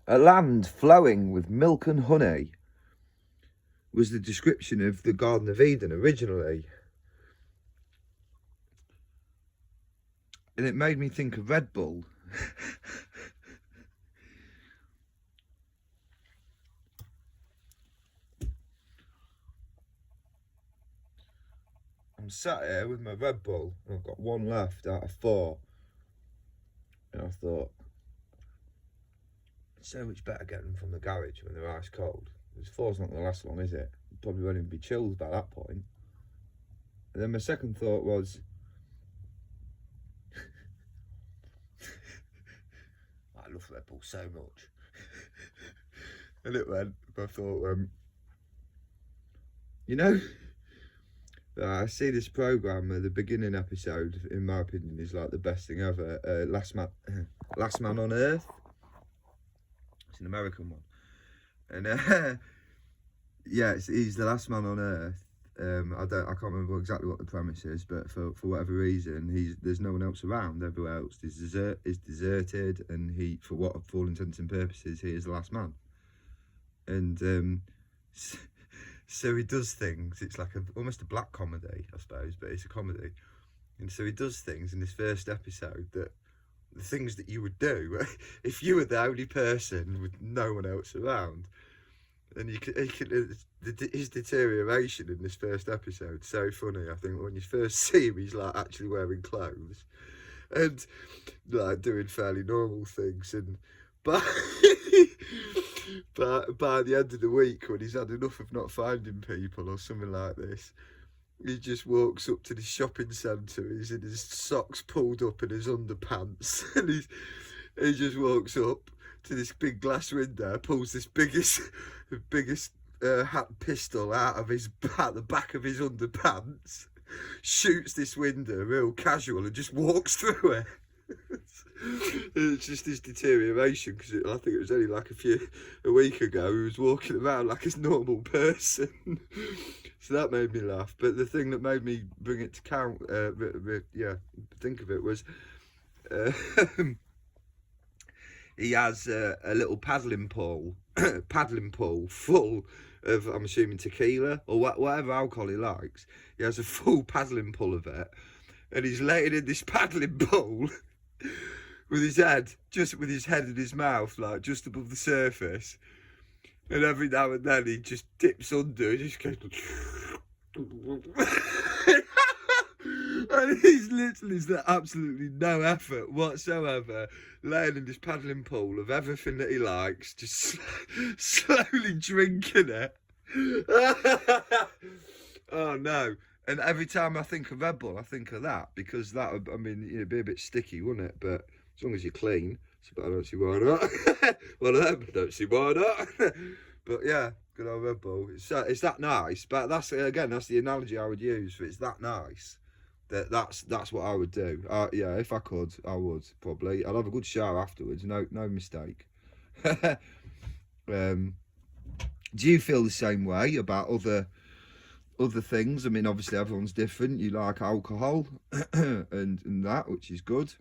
A land flowing with milk and honey was the description of the Garden of Eden originally. And it made me think of RedBull. I'm sat here with my RedBull and I've got one left out of 4. And I thought, it's so much better getting them from the garage when they're ice cold. This 4's not going to last long, is it? Probably won't even be chilled by that point. And then my second thought was, I love RedBull so much. And it went, I thought, you know, I see this programme, the beginning episode, in my opinion, is like the best thing ever. Last Man on Earth. It's an American one. And yeah, he's the last man on Earth. I can't remember exactly what the premise is, but for whatever reason, there's no one else around. Everywhere else is deserted, and for all intents and purposes, he is the last man. And so he does things. It's like almost a black comedy, I suppose, but it's a comedy. And so he does things in this first episode that the things that you would do if you were the only person with no one else around. And his deterioration in this first episode, so funny. I think when you first see him, he's like actually wearing clothes and like doing fairly normal things. And by the end of the week, when he's had enough of not finding people or something like this, he just walks up to the shopping centre. He's in his socks pulled up and his underpants, and he just walks up to this big glass window, pulls this biggest hat pistol out of the back of his underpants, shoots this window real casual, and just walks through it. It's just his deterioration, because I think it was only like a week ago he was walking around like his normal person. So that made me laugh. But the thing that made me bring it to think of it was he has a little paddling pool full of, I'm assuming, tequila or whatever alcohol he likes. He has a full paddling pool of it, and he's laying in this paddling pool with his head in his mouth, like just above the surface. And every now and then he just dips under and just goes and there's absolutely no effort whatsoever, laying in this paddling pool of everything that he likes, just slowly drinking it. Oh no. And every time I think of RedBull, I think of that, because it'd be a bit sticky, wouldn't it? But as long as you're clean, so I don't see why not. Well, I don't see why not. But yeah, good old RedBull. It's that nice. But that's the analogy I would use. It's that nice. That's what I would do. Yeah, if I could, I would probably. I'd have a good shower afterwards. No mistake. Do you feel the same way about other things? I mean, obviously everyone's different. You like alcohol and that, which is good.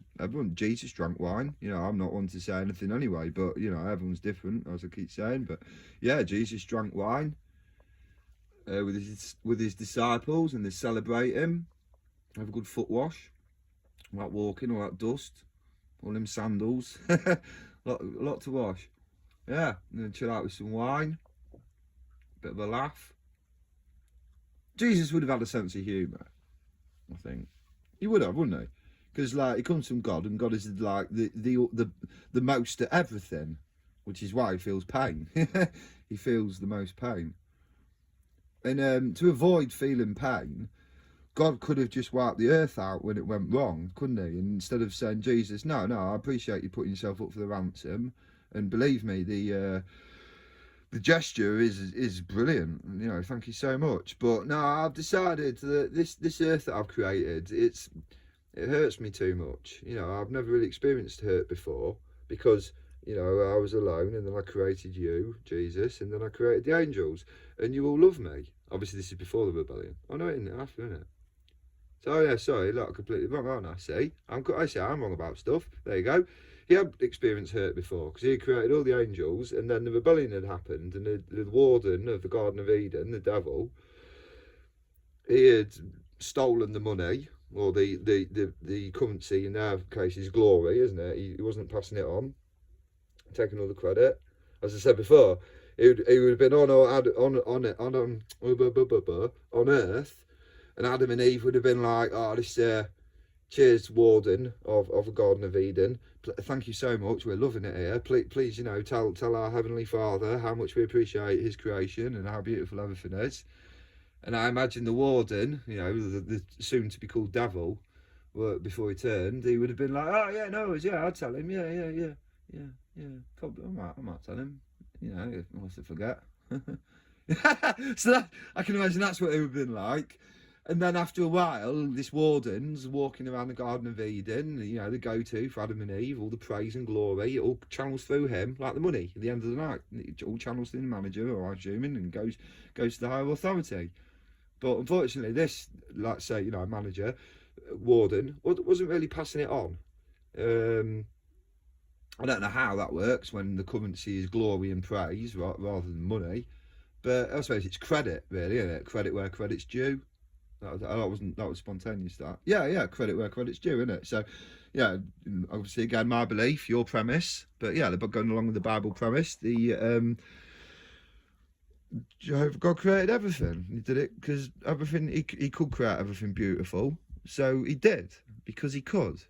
Jesus drank wine. You know, I'm not one to say anything anyway, but you know, everyone's different, as I keep saying. But yeah, Jesus drank wine with his disciples, and they celebrate him. Have a good foot wash, like walking, all that dust, all them sandals. lot to wash. Yeah, and then chill out with some wine, bit of a laugh. Jesus would have had a sense of humour, I think. He would have, wouldn't he? Because like, he comes from God, and God is like the most at everything, which is why he feels pain. He feels the most pain. And to avoid feeling pain, God could have just wiped the earth out when it went wrong, couldn't he? And instead of saying, Jesus, no, I appreciate you putting yourself up for the ransom, and believe me, the gesture is brilliant. You know, thank you so much. But no, I've decided that this earth that I've created, it hurts me too much. You know, I've never really experienced hurt before, because you know, I was alone, and then I created you, Jesus, and then I created the angels, and you all love me. Obviously, this is before the rebellion. Oh no, it isn't after, isn't it? So yeah, sorry, look, completely wrong, aren't I? See, I'm wrong about stuff. There you go. he had experienced hurt before, because he had created all the angels, and then the rebellion had happened, and the warden of the Garden of Eden, the devil, he had stolen the money, or the currency, in our case is glory, isn't it? He wasn't passing it on, taking all the credit. As I said before, he would have been on Earth, and Adam and Eve would have been like, oh, this cheers, warden of the Garden of Eden. Thank you so much. We're loving it here. Please, you know, tell our Heavenly Father how much we appreciate His creation and how beautiful everything is. And I imagine the warden, you know, the soon to be called devil, before he turned, he would have been like, oh yeah, no, yeah, I'll tell him, yeah. Probably, I might tell him, you know, if he wants to forget. So that, I can imagine that's what it would have been like. And then after a while, this warden's walking around the Garden of Eden, you know, the go-to for Adam and Eve, all the praise and glory, it all channels through him, like the money at the end of the night. It all channels through the manager, or I'm assuming, and goes to the higher authority. But unfortunately, this, like say, you know, manager, warden, wasn't really passing it on. I don't know how that works when the currency is glory and praise rather than money. But I suppose it's credit, really, isn't it? Credit where credit's due. That was spontaneous. That, yeah, credit where credit's due, isn't it? So, yeah, obviously, again, my belief, your premise, but yeah, they're going along with the Bible premise. The Jehovah God created everything. He did it because everything he could create everything beautiful. So he did because he could.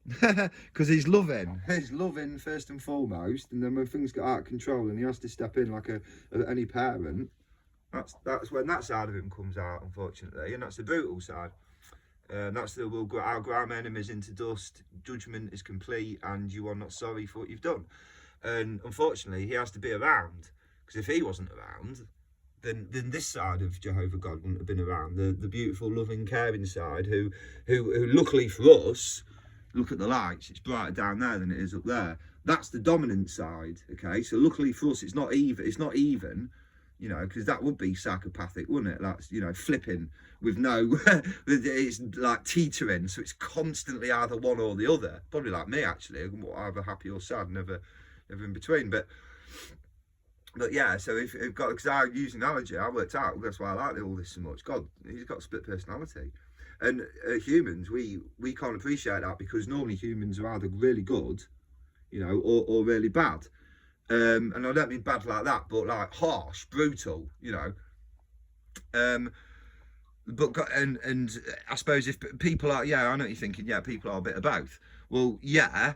Because he's loving first and foremost, and then when things get out of control and he has to step in like any parent, that's when that side of him comes out, unfortunately, and that's the brutal side. That's the will ground enemies into dust. Judgment is complete, and you are not sorry for what you've done. And unfortunately, he has to be around, because if he wasn't around, then this side of Jehovah God wouldn't have been around. The beautiful, loving, caring side, who luckily for us, look at the lights, it's brighter down there than it is up there. That's the dominant side. Okay, so luckily for us, it's not even. You know, because that would be psychopathic, wouldn't it? That's, you know, flipping with no, it's like teetering, so it's constantly either one or the other. Probably like me, actually, either happy or sad, never in between. But yeah, so if got, because I use analogy, I worked out, that's why I like all this so much. God, he's got a split personality. And humans, we can't appreciate that, because normally humans are either really good, you know, or really bad. And I don't mean bad like that, but like harsh, brutal, you know. But I suppose if people are, yeah, I know what you're thinking, yeah, people are a bit of both. Well, yeah,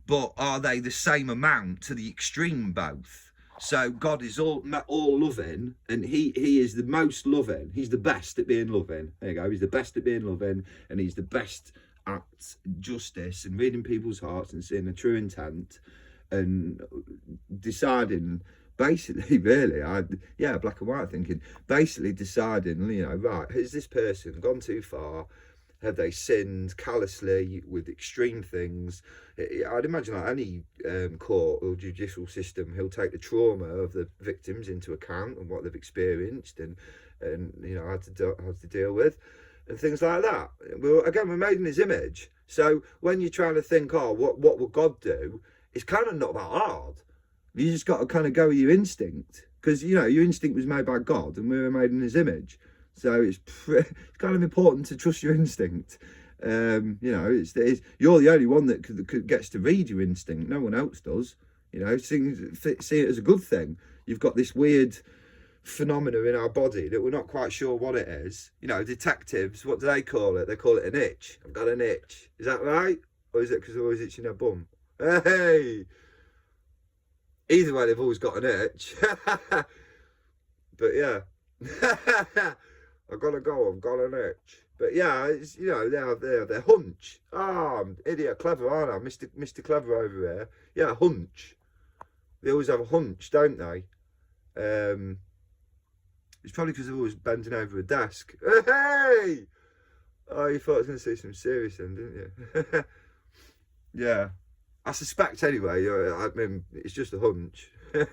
but are they the same amount to the extreme both? So God is all loving, and he is the most loving. He's the best at being loving. There you go. He's the best at being loving, and he's the best at justice and reading people's hearts and seeing the true intent. And deciding, basically, really, black and white thinking, basically deciding, you know, right, has this person gone too far? Have they sinned callously with extreme things? I'd imagine like any court or judicial system, he'll take the trauma of the victims into account and what they've experienced and you know, how to deal with and things like that. Well, again, we're made in his image. So when you're trying to think, oh, what will God do? It's kind of not that hard. You just got to kind of go with your instinct, because, you know, your instinct was made by God and we were made in his image. So it's kind of important to trust your instinct. You know, you're the only one that gets to read your instinct. No one else does. You know, see it as a good thing. You've got this weird phenomena in our body that we're not quite sure what it is. You know, detectives, what do they call it? They call it an itch. I've got an itch. Is that right? Or is it because they're always itching their bum? Hey! Either way, they've always got an itch. But yeah. I've got to go, I've got an itch. But yeah, it's, you know, they're hunch. Oh, I'm idiot clever, aren't I? Mr. Clever over here. Yeah, hunch. They always have a hunch, don't they? It's probably because they're always bending over a desk. Hey! Oh, you thought I was going to say some serious then, didn't you? Yeah. I suspect anyway, I mean, it's just a hunch. So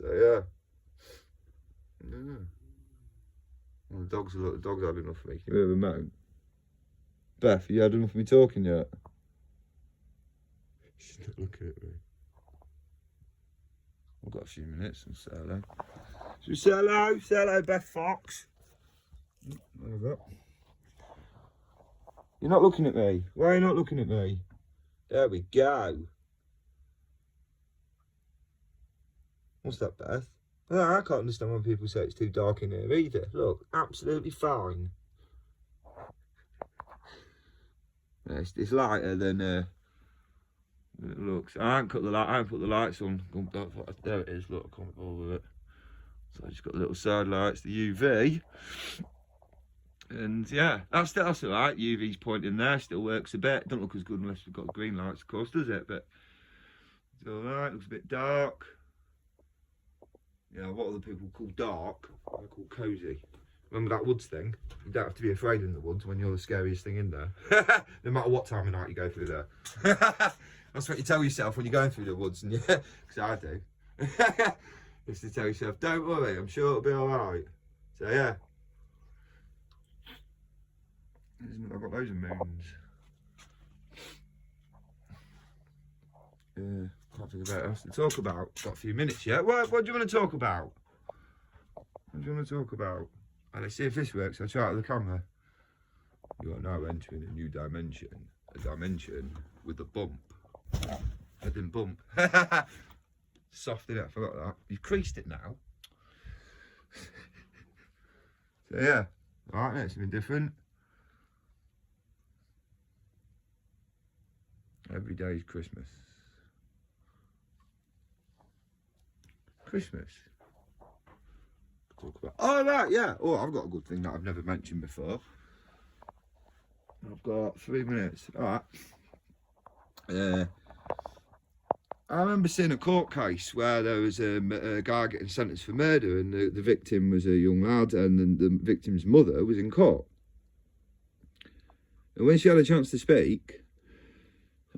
yeah. Well, the dog's had enough of me. Can you hear the moan? Beth, you had enough of me talking yet? She's not looking at me. I've got a few minutes. I'll say hello. Should we say hello? Say hello, Beth Fox. There we go. You're not looking at me. Why are you not looking at me? There we go. What's that, Beth? Oh, I can't understand when people say it's too dark in here either. Look, absolutely fine. Yeah, it's lighter than it looks. I haven't put the lights on. There it is. Look, I can't bother with it. So I just got the little side lights, the UV, and yeah, that's all right. UV's pointing there, still works a bit. Don't look as good unless we've got green lights, of course, does it? But it's all right. Looks a bit dark. Yeah, what other people call dark, I call cosy. Remember that woods thing? You don't have to be afraid in the woods when you're the scariest thing in there. No matter what time of night you go through there. That's what you tell yourself when you're going through the woods, and yeah, because I do. Just to tell yourself, don't worry, I'm sure it'll be alright. So yeah. I've got loads of moons. Yeah, can't think about else to talk about. Got a few minutes yet. What do you want to talk about? What do you want to talk about? And let's see if this works. I'll try it with the camera. You are now entering a new dimension. A dimension with a bump. I didn't bump. Soft, innit? I forgot that. You've creased it now. So yeah. Alright, that's something different. Every day is Christmas. Christmas. Talk about. Oh right, yeah. Oh, I've got a good thing that I've never mentioned before. I've got 3 minutes. All right. I remember seeing a court case where there was a guy getting sentenced for murder, and the victim was a young lad, and the victim's mother was in court. And when she had a chance to speak,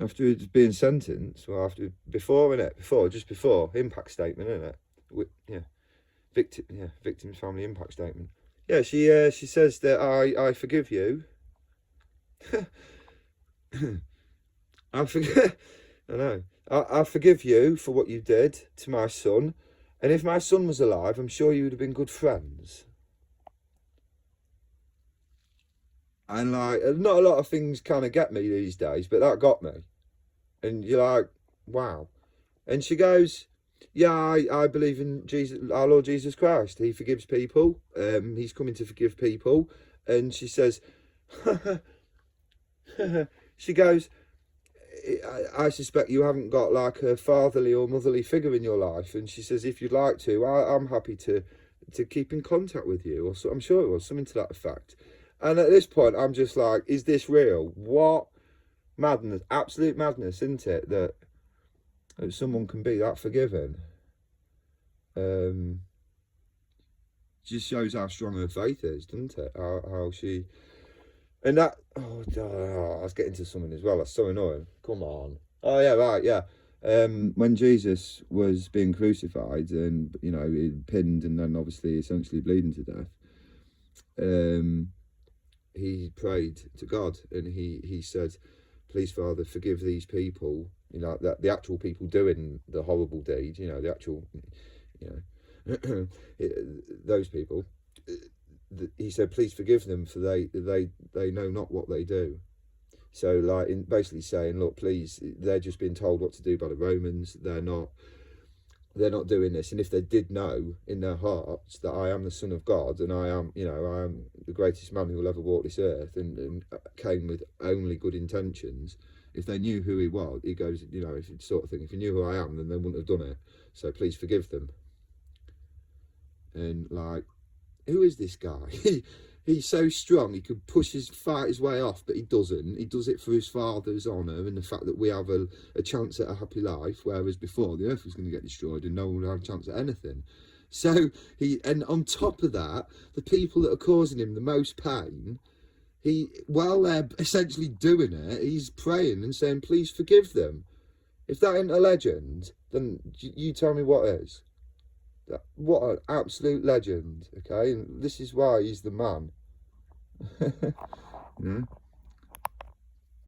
after being sentenced, well, before impact statement, isn't it? Yeah. Victim's family impact statement. Yeah, she says that I forgive you. I know. I forgive you for what you did to my son, and if my son was alive, I'm sure you would have been good friends. And like, not a lot of things kind of get me these days, but that got me. And you're like, wow. And she goes, yeah, I believe in Jesus, our Lord Jesus Christ. He forgives people. He's coming to forgive people. And she says, she goes, I suspect you haven't got like a fatherly or motherly figure in your life. And she says, if you'd like to, I'm happy to keep in contact with you. Or so, I'm sure it was something to that effect. And at this point, I'm just like, is this real? What madness, absolute madness, isn't it? That someone can be that forgiving. Just shows how strong her faith is, doesn't it? How she, and that, I was getting to something as well. That's so annoying. Come on. Oh yeah, right, yeah. When Jesus was being crucified and pinned and then obviously essentially bleeding to death, he prayed to God and he said, please, Father, forgive these people, that the actual people doing the horrible deed, the actual, those people. He said, please forgive them, for they know not what they do. So, like, basically saying, look, please, they're just being told what to do by the Romans. They're not doing this. And if they did know in their hearts that I am the Son of God and I am the greatest man who will ever walk this earth and came with only good intentions, if they knew who he was, he goes, if it's sort of thing, if you knew who I am, then they wouldn't have done it. So please forgive them. And like, who is this guy? He's so strong, he could fight his way off, but he doesn't. He does it for his father's honour and the fact that we have a chance at a happy life, whereas before the earth was going to get destroyed and no one would have a chance at anything. So and on top of that, the people that are causing him the most pain, while they're essentially doing it, he's praying and saying, please forgive them. If that ain't a legend, then you tell me what is. What an absolute legend, okay? And this is why he's the man.